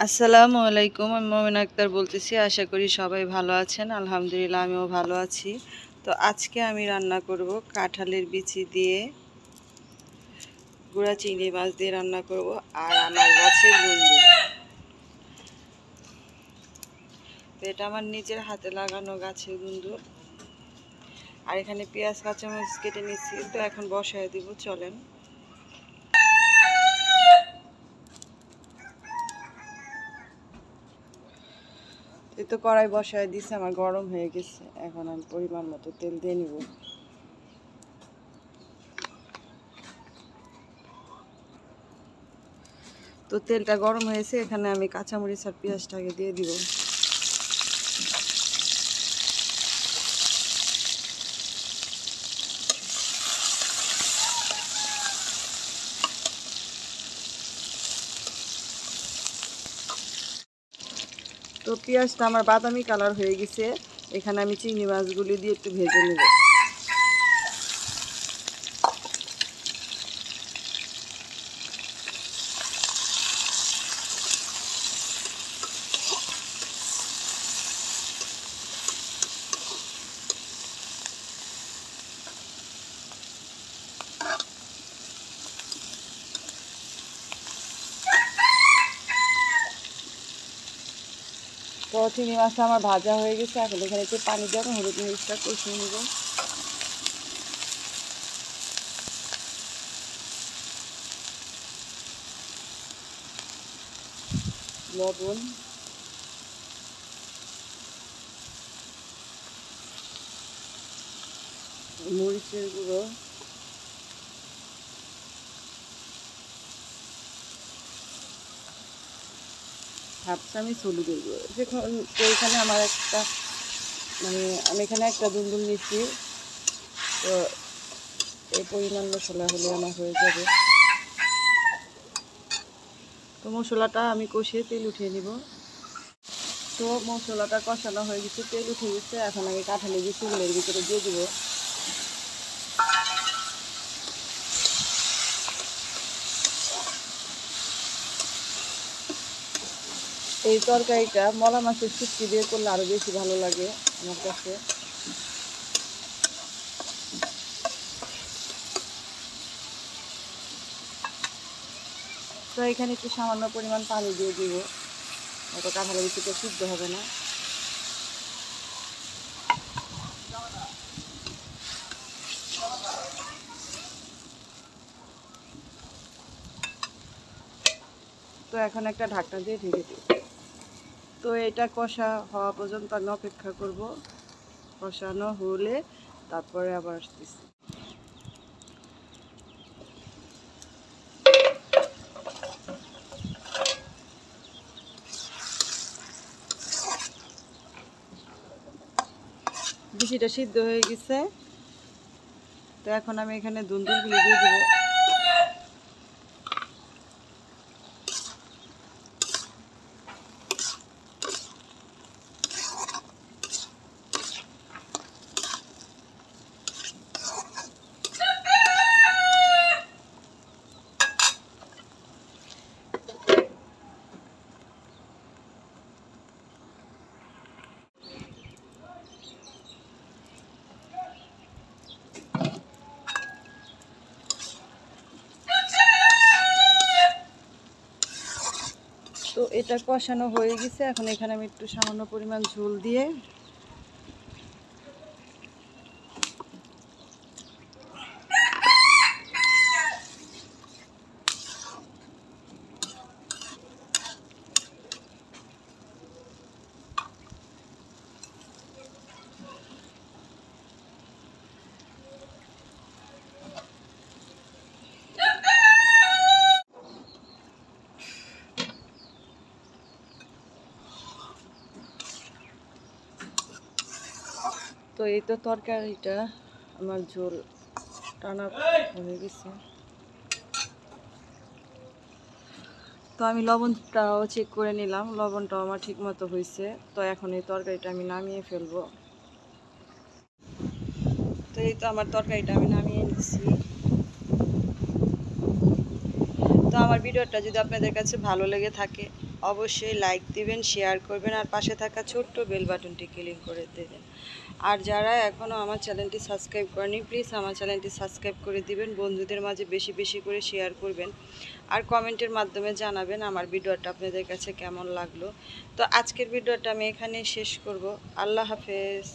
আসসালামু আলাইকুম, আমি মোমেনা আক্তার বলতেছি। আশা করি সবাই ভালো আছেন। আলহামদুলিল্লাহ আমিও ভালো আছি। তো আজকে আমি রান্না করব কাঁঠালের বিচি দিয়ে গুঁড়া চিংড়ি মাছ দিয়ে রান্না করব, আর আমার গাছের দুন্দুল। তো এটা আমার নিজের হাতে লাগানো গাছের দুন্দুল। আর এখানে পেঁয়াজ কাঁচামরিচ কেটে নিচ্ছি। তো এখন বসায় দিব, চলেন। এই তো কড়াই বসায় দিছে, আমার গরম হয়ে গেছে। এখন আমি পরিমাণ মতো তেল দিয়ে নিব। তো তেলটা গরম হয়েছে, এখানে আমি কাঁচামরিচ আর পেঁয়াজটাকে দিয়ে দিব। তো পেঁয়াজটা আমার বাদামি কালার হয়ে গেছে। এখানে আমি চিংড়ি মাছগুলি দিয়ে একটু ভেজে নেব। তো চিংড়ি মাছটা আমার ভাজা হয়ে গেছে। এখন এখানে একটু পানি দিয়ে হলুদ মরিচটা কষিয়ে নেব। লবণ, মরিচের গুঁড়ো, হাফ চামচ হলুদের গুঁড়ো। তো এখানে আমার একটা আমি এখানে একটা দুন্দুল নিচ্ছি। তো এই পরিমাণ মশলা হলে আমার হয়ে যাবে। তো মশলাটা আমি কষিয়ে তেল উঠিয়ে নিব। তো মশলাটা কষানো হয়ে গেছে, তেল উঠে গেছে। এখন আমি কাঁঠালের বিচিগুলোর ভিতরে দিয়ে দিব। এই তরকারিটা মলা মাছের শুটকি দিয়ে করলে আরও বেশি ভালো লাগে আমার কাছে। তো এখানে একটু সামান্য পরিমাণ পানি দিয়ে দিব, হয়তো কাঁঠালের বিচিটা সিদ্ধ হবে না। তো এখন একটা ঢাকনা দিয়ে ঢেকে দিব। তো এটা কষা হওয়া পর্যন্ত আমি অপেক্ষা করব। কষানো হলে তারপরে আবার আসতেছি। বিচিটা সিদ্ধ হয়ে গেছে। তো এখন আমি এখানে দুন্দুলগুলি দিয়ে দিব। তো এটা কষানো হয়ে গেছে। এখন এখানে আমি একটু সামান্য পরিমাণ ঝোল দিয়ে তো এই তো তরকারিটা আমার ঝোল টানা হয়ে গেছে। তো আমি লবণটাও চেক করে নিলাম, লবণটাও আমার ঠিক মতো হয়েছে। তো এখন এই তরকারিটা আমি নামিয়ে ফেলবো। তো এই তো আমার তরকারিটা আমি নামিয়ে নিচ্ছি। তো আমার ভিডিওটা যদি আপনাদের কাছে ভালো লেগে থাকে অবশ্যই লাইক দিবেন, শেয়ার করবেন, আর পাশে থাকা ছোট্ট বেল বাটনটি ক্লিক করে দেবেন। আর যারা এখনও আমার চ্যানেলটি সাবস্ক্রাইব করেনি প্লিজ আমার চ্যানেলটি সাবস্ক্রাইব করে দিবেন, বন্ধুদের মাঝে বেশি বেশি করে শেয়ার করবেন, আর কমেন্টের মাধ্যমে জানাবেন আমার ভিডিওটা আপনাদের কাছে কেমন লাগলো। তো আজকের ভিডিওটা আমি এখানেই শেষ করব। আল্লাহ হাফেজ।